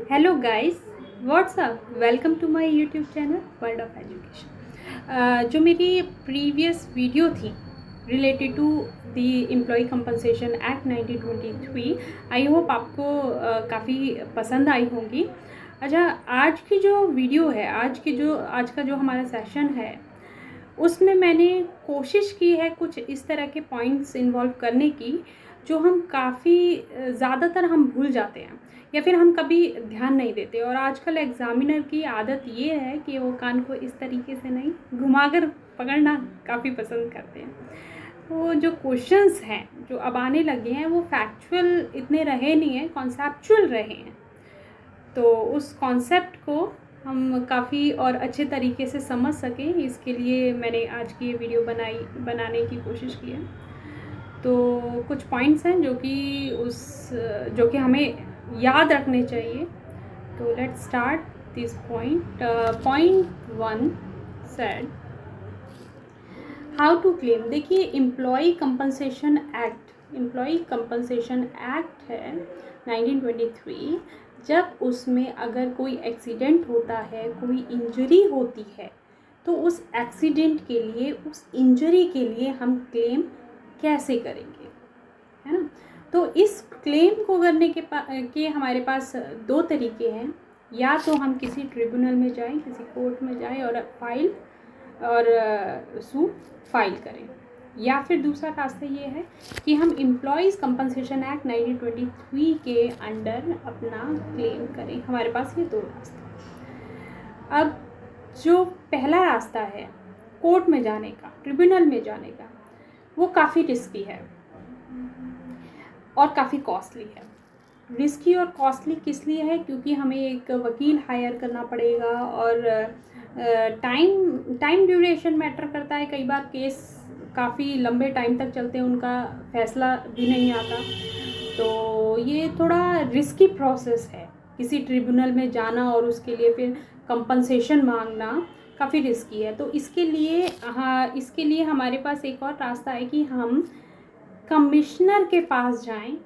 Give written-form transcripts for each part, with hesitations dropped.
Hello guys, what's up, welcome to my YouTube channel world of education. जो मेरी previous video थी related to the employ compensation act 1923, I hope आपको काफ़ी पसंद आई होंगी। अच्छा, आज की जो वीडियो है, आज का जो हमारा सेशन है, उसमें मैंने कोशिश की है कुछ इस तरह के पॉइंट्स इन्वॉल्व करने की जो हम काफ़ी ज़्यादातर हम भूल जाते हैं या फिर हम कभी ध्यान नहीं देते। और आजकल एग्ज़ामिनर की आदत ये है कि वो कान को इस तरीके से नहीं घुमाकर पकड़ना काफ़ी पसंद करते हैं। तो जो क्वेश्चंस हैं जो अब आने लगे हैं वो फैक्चुअल इतने रहे नहीं हैं, कॉन्सेप्चुअल रहे हैं। तो उस कॉन्सेप्ट को हम काफ़ी और अच्छे तरीके से समझ सकें, इसके लिए मैंने आज की ये वीडियो बनाने की कोशिश की है। तो कुछ पॉइंट्स हैं जो कि हमें याद रखने चाहिए। तो let's start this point. Point 1 said how to claim. देखिए, एम्प्लॉय कंपनसेशन एक्ट है 1923। जब उसमें अगर कोई एक्सीडेंट होता है, कोई इंजरी होती है, तो उस एक्सीडेंट के लिए, उस इंजरी के लिए हम क्लेम कैसे करेंगे, है ना। तो इस क्लेम को करने के हमारे पास दो तरीके हैं। या तो हम किसी ट्रिब्यूनल में जाएं, किसी कोर्ट में जाएं और सूट फाइल करें, या फिर दूसरा रास्ता ये है कि हम एम्प्लॉयज़ कंपनसेशन एक्ट 1923 के अंडर अपना क्लेम करें। हमारे पास ये दो रास्ते। अब जो पहला रास्ता है कोर्ट में जाने का, ट्रिब्यूनल में जाने का, वो काफ़ी रिस्की है और काफ़ी कॉस्टली है। रिस्की और कॉस्टली किस लिए है? क्योंकि हमें एक वकील हायर करना पड़ेगा और टाइम ड्यूरेशन मैटर करता है। कई बार केस काफ़ी लंबे टाइम तक चलते हैं, उनका फैसला भी नहीं आता। तो ये थोड़ा रिस्की प्रोसेस है, किसी ट्रिब्यूनल में जाना और उसके लिए फिर कंपनसेशन मांगना काफ़ी रिस्की है। तो इसके लिए हमारे पास एक और रास्ता है कि हम कमिश्नर के पास जाएं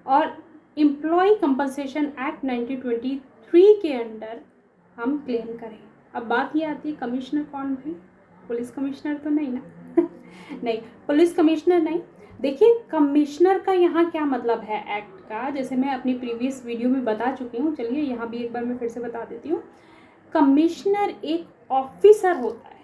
और एम्प्लॉय कंपनसेशन एक्ट 1923 के अंडर हम क्लेम करें। अब बात ये आती है, कमिश्नर कौन भाई? पुलिस कमिश्नर तो नहीं ना? नहीं, पुलिस कमिश्नर नहीं। देखिए, कमिश्नर का यहाँ क्या मतलब है एक्ट का, जैसे मैं अपनी प्रीवियस वीडियो में बता चुकी हूँ। चलिए यहाँ भी एक बार मैं फिर से बता देती हूँ। कमिश्नर एक ऑफिसर होता है।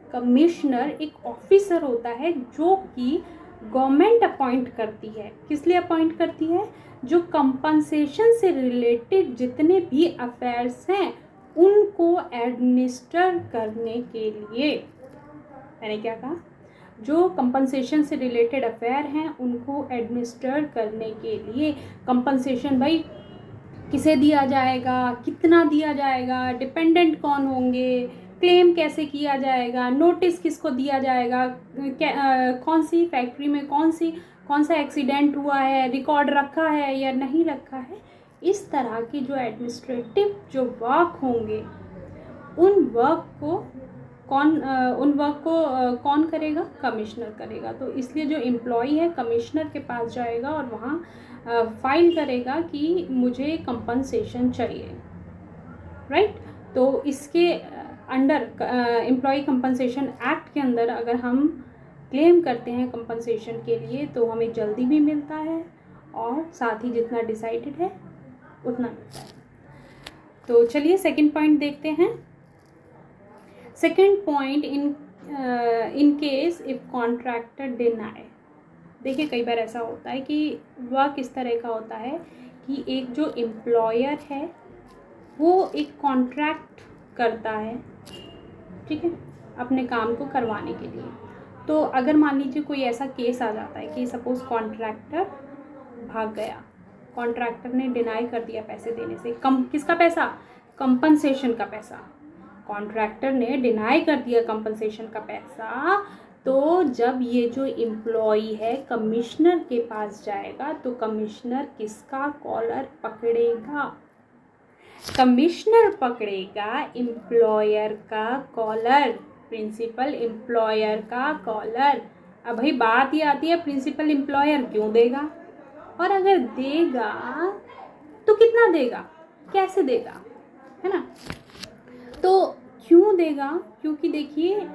कमिश्नर एक ऑफिसर होता है जो कि गवर्नमेंट अपॉइंट करती है। किस लिए अपॉइंट करती है? जो कंपनसेशन से रिलेटेड जितने भी अफेयर्स हैं उनको एडमिनिस्टर करने के लिए। मैंने क्या कहा? जो कंपनसेशन से रिलेटेड अफेयर हैं उनको एडमिनिस्टर करने के लिए। कंपनसेशन भाई किसे दिया जाएगा, कितना दिया जाएगा, डिपेंडेंट कौन होंगे, क्लेम कैसे किया जाएगा, नोटिस किसको दिया जाएगा, कौन सी फैक्ट्री में कौन सा एक्सीडेंट हुआ है, रिकॉर्ड रखा है या नहीं रखा है। इस तरह के जो एडमिनिस्ट्रेटिव जो वर्क होंगे उन वर्क को कौन करेगा? कमिश्नर करेगा। तो इसलिए जो एम्प्लॉई है कमिश्नर के पास जाएगा और वहाँ फाइल करेगा कि मुझे कंपनसेशन चाहिए, राइट। तो इसके अंडर एम्प्लॉय कंपनसेशन एक्ट के अंदर अगर हम क्लेम करते हैं कंपनसेशन के लिए तो हमें जल्दी भी मिलता है और साथ ही जितना डिसाइडेड है उतना मिलता है। तो चलिए सेकंड पॉइंट देखते हैं। Second point, in case if contractor deny. देखिए, कई बार ऐसा होता है कि वर्क इस तरह का होता है कि एक जो एम्प्लॉयर है वो एक कॉन्ट्रैक्ट करता है, ठीक है, अपने काम को करवाने के लिए। तो अगर मान लीजिए कोई ऐसा केस आ जाता है कि सपोज कॉन्ट्रैक्टर भाग गया, कॉन्ट्रैक्टर ने डिनाई कर दिया पैसे देने से। किसका पैसा? कंपनसेशन का पैसा। कॉन्ट्रैक्टर ने डिनाई कर दिया कंपनसेशन का पैसा। तो जब ये जो एम्प्लॉई है कमिश्नर के पास जाएगा तो कमिश्नर किसका कॉलर पकड़ेगा? कमिश्नर पकड़ेगा एम्प्लॉयर का कॉलर, प्रिंसिपल एम्प्लॉयर का कॉलर। अब भाई बात ये आती है, प्रिंसिपल एम्प्लॉयर क्यों देगा? और अगर देगा तो कितना देगा? कैसे देगा, है ना। तो क्यों देगा, क्योंकि देखिए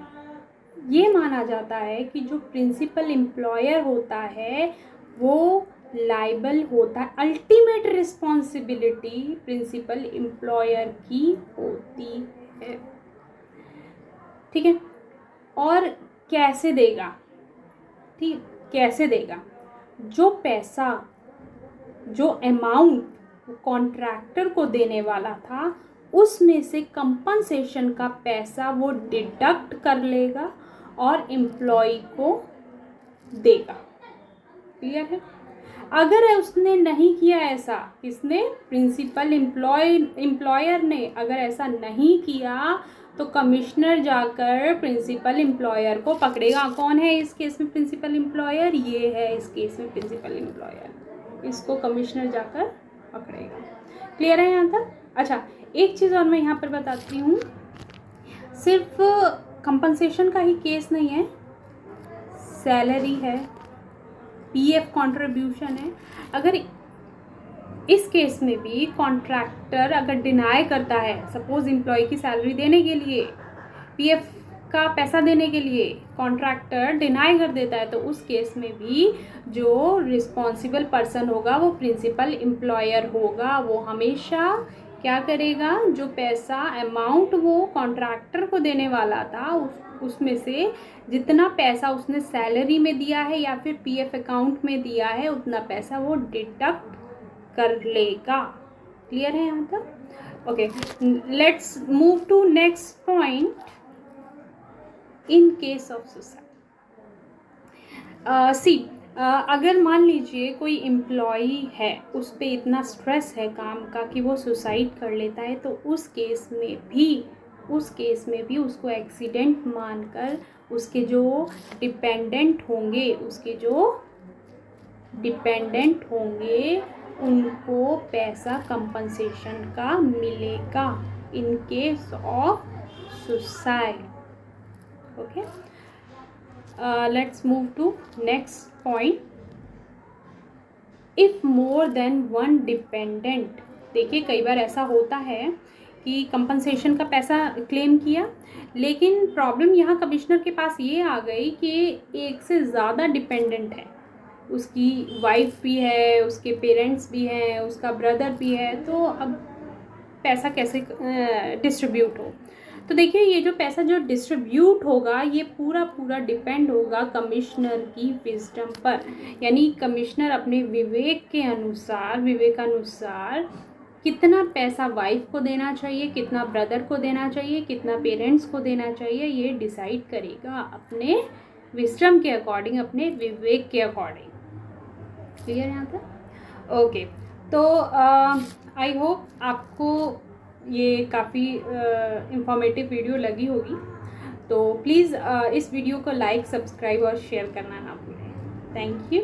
ये माना जाता है कि जो प्रिंसिपल एम्प्लॉयर होता है वो लाइबल होता है, अल्टीमेट रिस्पॉन्सिबिलिटी प्रिंसिपल एम्प्लॉयर की होती है, ठीक है। और कैसे देगा, ठीक, कैसे देगा, जो पैसा, जो अमाउंट कॉन्ट्रैक्टर को देने वाला था उसमें से कंपनसेशन का पैसा वो डिडक्ट कर लेगा और एम्प्लॉय को देगा। क्लियर है। अगर उसने नहीं किया ऐसा, किसने, प्रिंसिपल एम्प्लॉयर ने अगर ऐसा नहीं किया तो कमिश्नर जाकर प्रिंसिपल एम्प्लॉयर को पकड़ेगा। कौन है इस केस में प्रिंसिपल एम्प्लॉयर, ये है इस केस में प्रिंसिपल एम्प्लॉयर, इसको कमिश्नर जाकर पकड़ेगा। क्लियर है यहाँ तक। अच्छा, एक चीज़ और मैं यहाँ पर बताती हूँ, सिर्फ कंपनसेशन का ही केस नहीं है, सैलरी है, पीएफ कंट्रीब्यूशन है। अगर इस केस में भी कॉन्ट्रैक्टर अगर डिनाई करता है, सपोज एम्प्लॉय की सैलरी देने के लिए, पीएफ का पैसा देने के लिए कॉन्ट्रैक्टर डिनाई कर देता है, तो उस केस में भी जो रिस्पॉन्सिबल पर्सन होगा वो प्रिंसिपल एम्प्लॉयर होगा। वो हमेशा क्या करेगा, जो पैसा अमाउंट वो कॉन्ट्रैक्टर को देने वाला था उसमें से जितना पैसा उसने सैलरी में दिया है या फिर पीएफ अकाउंट में दिया है उतना पैसा वो डिडक्ट कर लेगा। क्लियर है यहाँ तक। Okay, let's move to next point. In case of suicide, अगर मान लीजिए कोई एम्प्लॉई है, उस पर इतना स्ट्रेस है काम का कि वो सुसाइड कर लेता है, तो उस केस में भी उसको एक्सीडेंट मानकर उसके जो डिपेंडेंट होंगे उनको पैसा कंपनसेशन का मिलेगा in case of suicide. Okay, let's move to next point. If more than one dependent, देखिए कई बार ऐसा होता है कि कंपनसेशन का पैसा क्लेम किया, लेकिन प्रॉब्लम यहाँ कमिश्नर के पास ये आ गई कि एक से ज़्यादा डिपेंडेंट है, उसकी वाइफ भी है, उसके पेरेंट्स भी हैं, उसका ब्रदर भी है, तो अब पैसा कैसे डिस्ट्रीब्यूट हो। तो देखिए ये जो पैसा जो डिस्ट्रीब्यूट होगा ये पूरा डिपेंड होगा कमिश्नर की विजडम पर, यानी कमिश्नर अपने विवेकानुसार कितना पैसा वाइफ को देना चाहिए, कितना ब्रदर को देना चाहिए, कितना पेरेंट्स को देना चाहिए, ये डिसाइड करेगा अपने विजडम के अकॉर्डिंग, अपने विवेक के अकॉर्डिंग। क्लियर यहाँ तक। ओके, तो आई होप आपको ये काफ़ी इंफॉर्मेटिव वीडियो लगी होगी, तो प्लीज़ इस वीडियो को लाइक, सब्सक्राइब और शेयर करना ना भूलें। Thank you.